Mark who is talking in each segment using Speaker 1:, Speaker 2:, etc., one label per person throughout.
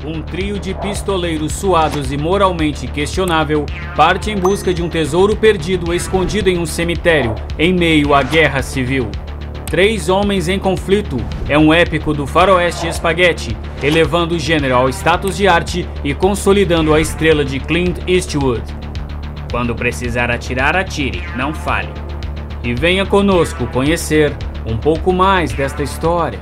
Speaker 1: Um trio de pistoleiros suados e moralmente questionável parte em busca de um tesouro perdido escondido em um cemitério, em meio à guerra civil. Três Homens em Conflito é um épico do faroeste espaguete, elevando o gênero ao status de arte e consolidando a estrela de Clint Eastwood. Quando precisar atirar, atire, não fale. E venha conosco conhecer um pouco mais desta história.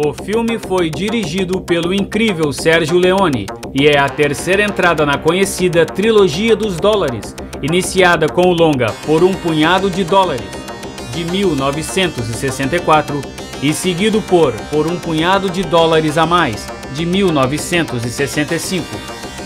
Speaker 1: O filme foi dirigido pelo incrível Sergio Leone e é a terceira entrada na conhecida Trilogia dos Dólares, iniciada com o longa Por um Punhado de Dólares, de 1964, e seguido por um Punhado de Dólares a Mais, de 1965.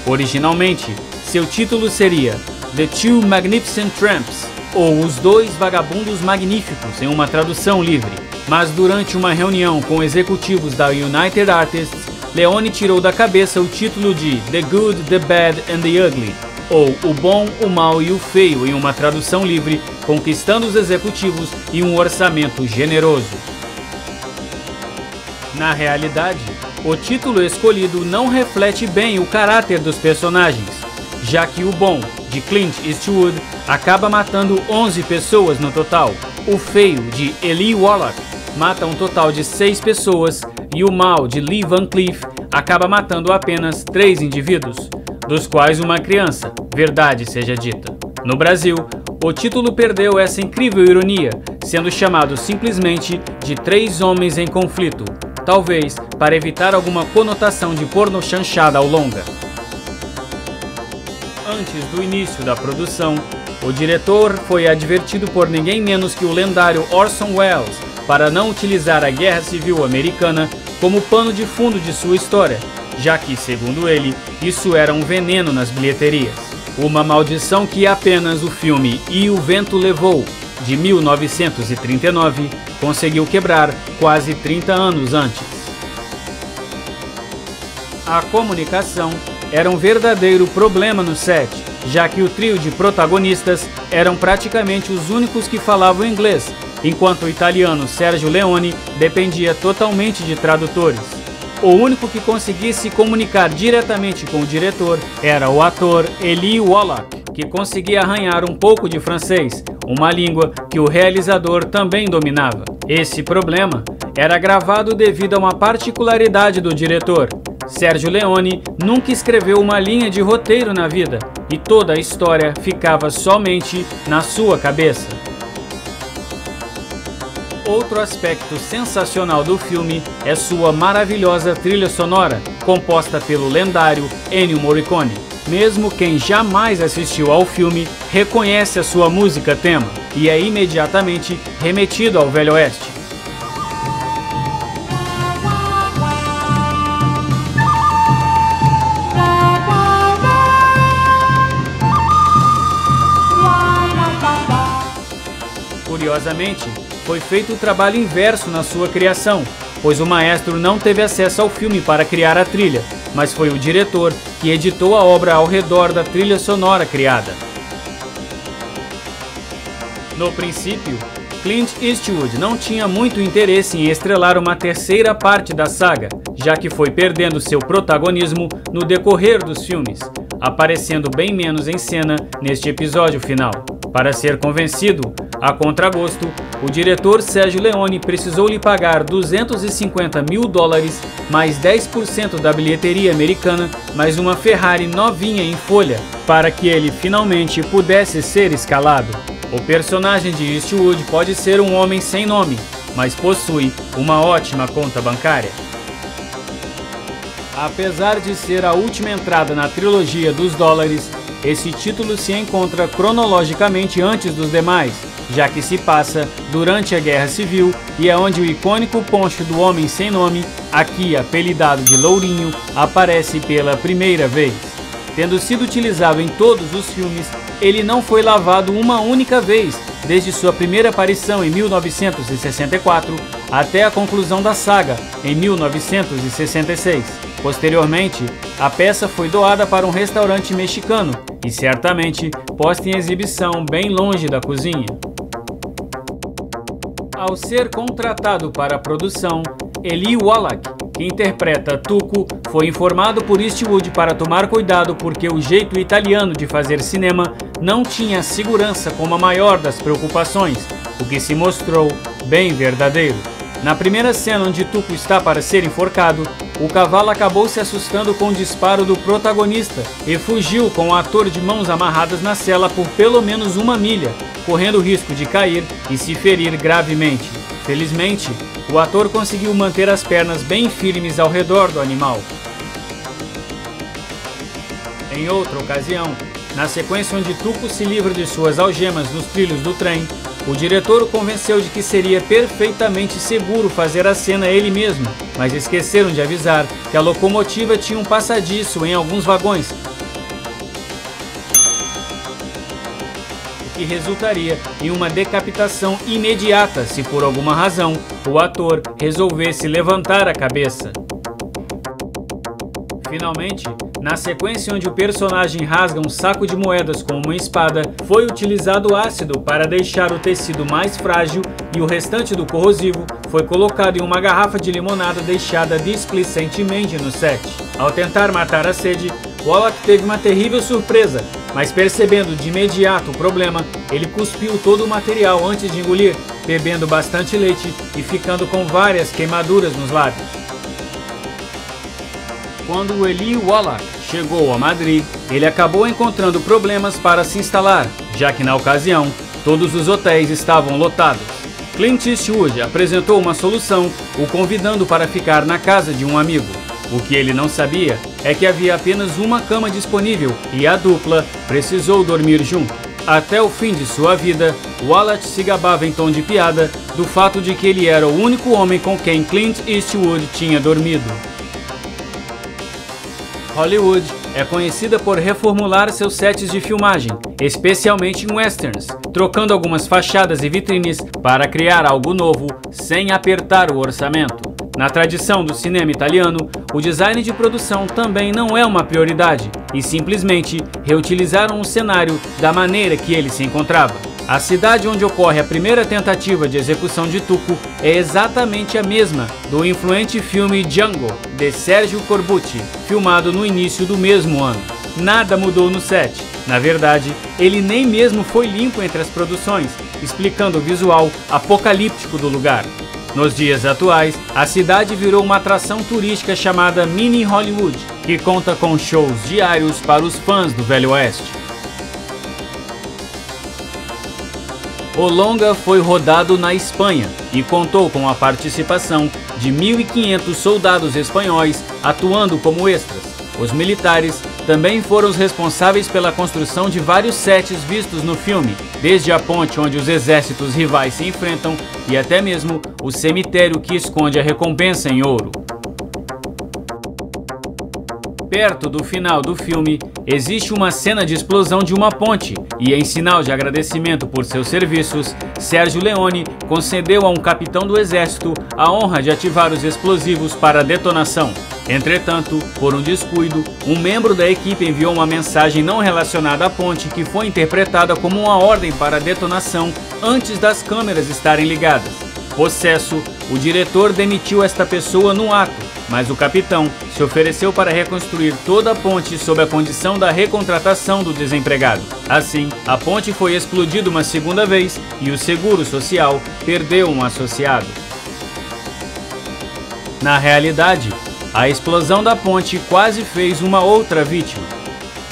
Speaker 1: Originalmente, seu título seria The Two Magnificent Tramps, ou Os Dois Vagabundos Magníficos, em uma tradução livre. Mas durante uma reunião com executivos da United Artists, Leone tirou da cabeça o título de The Good, the Bad and the Ugly, ou O Bom, o Mal e o Feio, em uma tradução livre, conquistando os executivos e um orçamento generoso. Na realidade, o título escolhido não reflete bem o caráter dos personagens, já que o Bom, de Clint Eastwood, acaba matando 11 pessoas no total. O Feio, de Eli Wallach, mata um total de 6 pessoas, e o Mal, de Lee Van Cleef, acaba matando apenas 3 indivíduos, dos quais uma criança, verdade seja dita. No Brasil, o título perdeu essa incrível ironia, sendo chamado simplesmente de Três Homens em Conflito, talvez para evitar alguma conotação de pornochanchada ao longa. Antes do início da produção, o diretor foi advertido por ninguém menos que o lendário Orson Welles para não utilizar a Guerra Civil Americana como pano de fundo de sua história, já que, segundo ele, isso era um veneno nas bilheterias. Uma maldição que apenas o filme E o Vento Levou, de 1939, conseguiu quebrar quase 30 anos antes. A comunicação era um verdadeiro problema no set, já que o trio de protagonistas eram praticamente os únicos que falavam inglês, enquanto o italiano Sergio Leone dependia totalmente de tradutores. O único que conseguia se comunicar diretamente com o diretor era o ator Eli Wallach, que conseguia arranhar um pouco de francês, uma língua que o realizador também dominava. Esse problema era agravado devido a uma particularidade do diretor. Sergio Leone nunca escreveu uma linha de roteiro na vida, e toda a história ficava somente na sua cabeça. Outro aspecto sensacional do filme é sua maravilhosa trilha sonora, composta pelo lendário Ennio Morricone. Mesmo quem jamais assistiu ao filme reconhece a sua música tema e é imediatamente remetido ao Velho Oeste. Curiosamente, foi feito o trabalho inverso na sua criação, pois o maestro não teve acesso ao filme para criar a trilha, mas foi o diretor que editou a obra ao redor da trilha sonora criada. No princípio, Clint Eastwood não tinha muito interesse em estrelar uma terceira parte da saga, já que foi perdendo seu protagonismo no decorrer dos filmes, aparecendo bem menos em cena neste episódio final. Para ser convencido, a contragosto, o diretor Sergio Leone precisou lhe pagar $250 mil, mais 10% da bilheteria americana, mais uma Ferrari novinha em folha, para que ele finalmente pudesse ser escalado. O personagem de Eastwood pode ser um homem sem nome, mas possui uma ótima conta bancária. Apesar de ser a última entrada na trilogia dos dólares, esse título se encontra cronologicamente antes dos demais, já que se passa durante a Guerra Civil e é onde o icônico poncho do Homem Sem Nome, aqui apelidado de Lourinho, aparece pela primeira vez. Tendo sido utilizado em todos os filmes, ele não foi lavado uma única vez, desde sua primeira aparição em 1964 até a conclusão da saga, em 1966. Posteriormente, a peça foi doada para um restaurante mexicano e certamente posta em exibição bem longe da cozinha. Ao ser contratado para a produção, Eli Wallach que interpreta Tuco, foi informado por Eastwood para tomar cuidado porque o jeito italiano de fazer cinema não tinha segurança como a maior das preocupações, o que se mostrou bem verdadeiro. Na primeira cena onde Tuco está para ser enforcado, o cavalo acabou se assustando com o disparo do protagonista e fugiu com o ator de mãos amarradas na sela por pelo menos 1 milha, correndo o risco de cair e se ferir gravemente. Felizmente, o ator conseguiu manter as pernas bem firmes ao redor do animal. Em outra ocasião, na sequência onde Tuco se livra de suas algemas nos trilhos do trem, o diretor o convenceu de que seria perfeitamente seguro fazer a cena ele mesmo, mas esqueceram de avisar que a locomotiva tinha um passadiço em alguns vagões, o que resultaria em uma decapitação imediata se por alguma razão o ator resolvesse levantar a cabeça. Finalmente, na sequência onde o personagem rasga um saco de moedas com uma espada, foi utilizado ácido para deixar o tecido mais frágil e o restante do corrosivo foi colocado em uma garrafa de limonada deixada displicentemente no set. Ao tentar matar a sede, Wallach teve uma terrível surpresa, mas percebendo de imediato o problema, ele cuspiu todo o material antes de engolir, bebendo bastante leite e ficando com várias queimaduras nos lábios. Quando Eli Wallach chegou a Madrid, ele acabou encontrando problemas para se instalar, já que na ocasião, todos os hotéis estavam lotados. Clint Eastwood apresentou uma solução, o convidando para ficar na casa de um amigo. O que ele não sabia é que havia apenas uma cama disponível e a dupla precisou dormir junto. Até o fim de sua vida, Wallach se gabava em tom de piada do fato de que ele era o único homem com quem Clint Eastwood tinha dormido. Hollywood é conhecida por reformular seus sets de filmagem, especialmente em westerns, trocando algumas fachadas e vitrines para criar algo novo sem apertar o orçamento. Na tradição do cinema italiano, o design de produção também não é uma prioridade, e simplesmente reutilizaram o cenário da maneira que ele se encontrava. A cidade onde ocorre a primeira tentativa de execução de Tuco é exatamente a mesma do influente filme Django, de Sergio Corbucci, filmado no início do mesmo ano. Nada mudou no set. Na verdade, ele nem mesmo foi limpo entre as produções, explicando o visual apocalíptico do lugar. Nos dias atuais, a cidade virou uma atração turística chamada Mini Hollywood, que conta com shows diários para os fãs do Velho Oeste. O longa foi rodado na Espanha e contou com a participação de 1.500 soldados espanhóis atuando como extras. Os militares também foram os responsáveis pela construção de vários sets vistos no filme, desde a ponte onde os exércitos rivais se enfrentam e até mesmo o cemitério que esconde a recompensa em ouro. Perto do final do filme, existe uma cena de explosão de uma ponte e, em sinal de agradecimento por seus serviços, Sergio Leone concedeu a um capitão do exército a honra de ativar os explosivos para a detonação. Entretanto, por um descuido, um membro da equipe enviou uma mensagem não relacionada à ponte que foi interpretada como uma ordem para a detonação antes das câmeras estarem ligadas. Possesso, o diretor demitiu esta pessoa no ato, mas o capitão se ofereceu para reconstruir toda a ponte sob a condição da recontratação do desempregado. Assim, a ponte foi explodida uma segunda vez e o Seguro Social perdeu um associado. Na realidade, a explosão da ponte quase fez uma outra vítima.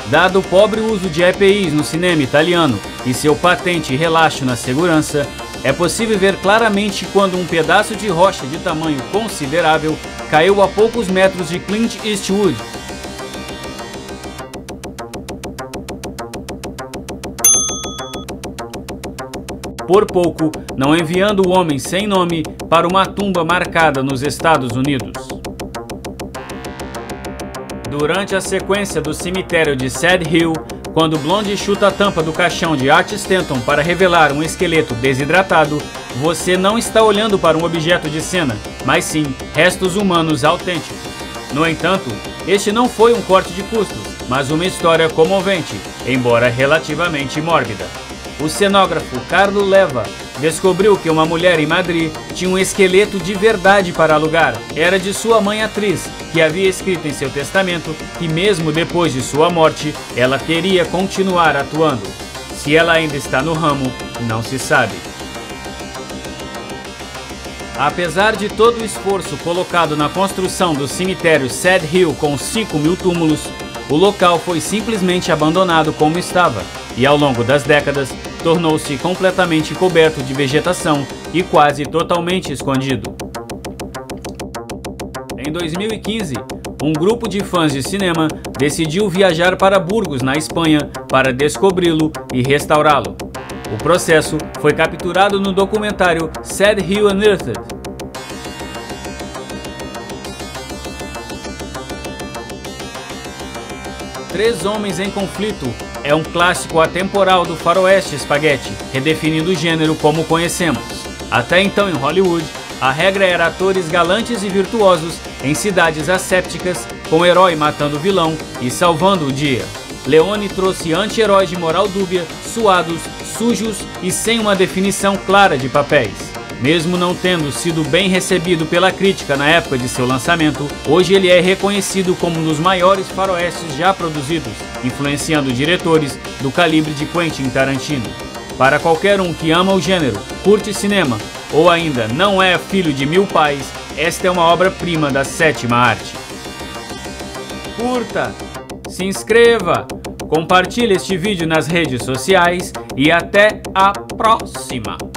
Speaker 1: Dado o pobre uso de EPIs no cinema italiano e seu patente relaxo na segurança, é possível ver claramente quando um pedaço de rocha de tamanho considerável caiu a poucos metros de Clint Eastwood. Por pouco, não enviando o homem sem nome para uma tumba marcada nos Estados Unidos. Durante a sequência do cemitério de Sad Hill, quando Blonde chuta a tampa do caixão de Art Stanton para revelar um esqueleto desidratado, você não está olhando para um objeto de cena, mas sim restos humanos autênticos. No entanto, este não foi um corte de custos, mas uma história comovente, embora relativamente mórbida. O cenógrafo Carlo Leva descobriu que uma mulher em Madrid tinha um esqueleto de verdade para alugar. Era de sua mãe atriz, que havia escrito em seu testamento que mesmo depois de sua morte, ela queria continuar atuando. Se ela ainda está no ramo, não se sabe. Apesar de todo o esforço colocado na construção do cemitério Sad Hill com 5.000 túmulos, o local foi simplesmente abandonado como estava e, ao longo das décadas, tornou-se completamente coberto de vegetação e quase totalmente escondido. Em 2015, um grupo de fãs de cinema decidiu viajar para Burgos, na Espanha, para descobri-lo e restaurá-lo. O processo foi capturado no documentário Sad Hill Unearthed. Três Homens em Conflito é um clássico atemporal do faroeste spaghetti, redefinindo o gênero como conhecemos. Até então, em Hollywood, a regra era atores galantes e virtuosos em cidades assépticas, com o herói matando o vilão e salvando o dia. Leone trouxe anti-heróis de moral dúbia, suados, sujos e sem uma definição clara de papéis. Mesmo não tendo sido bem recebido pela crítica na época de seu lançamento, hoje ele é reconhecido como um dos maiores faroestes já produzidos, influenciando diretores do calibre de Quentin Tarantino. Para qualquer um que ama o gênero, curte cinema ou ainda não é filho de 1000 pais, esta é uma obra-prima da sétima arte. Curta, se inscreva, compartilhe este vídeo nas redes sociais e até a próxima!